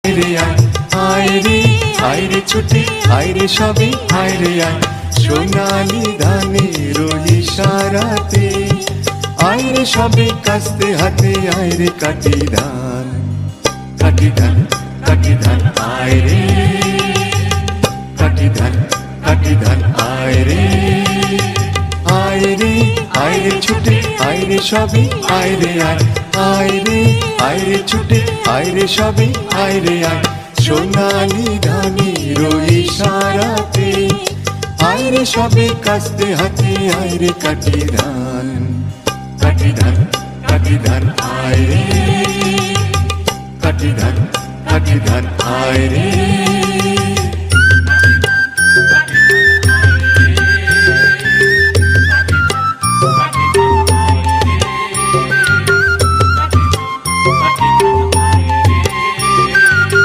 রে আয় রে আয় রে ছুটে আয় রে সবে আয় রে আয় সোনালি ধানের ইশারাতে আয় রে সবে কাস্তে হাতে আয় রে কাটি ধান কাটি ধান কাটি ধান আয় রে কাটি ধান কাটি ধান আয় রে আয় রে ছুটে আয় রে সবে আয় রে আয় রে ছুটে আয় রে সবে আয় রে আয় সোনালি ধানের ইশারাতে আয় রে সবে কাস্তে হাতে আয় রে কাটি ধান কাটি ধান কাটি ধান আয় রে কাটি ধান কাটি ধান আয় রে।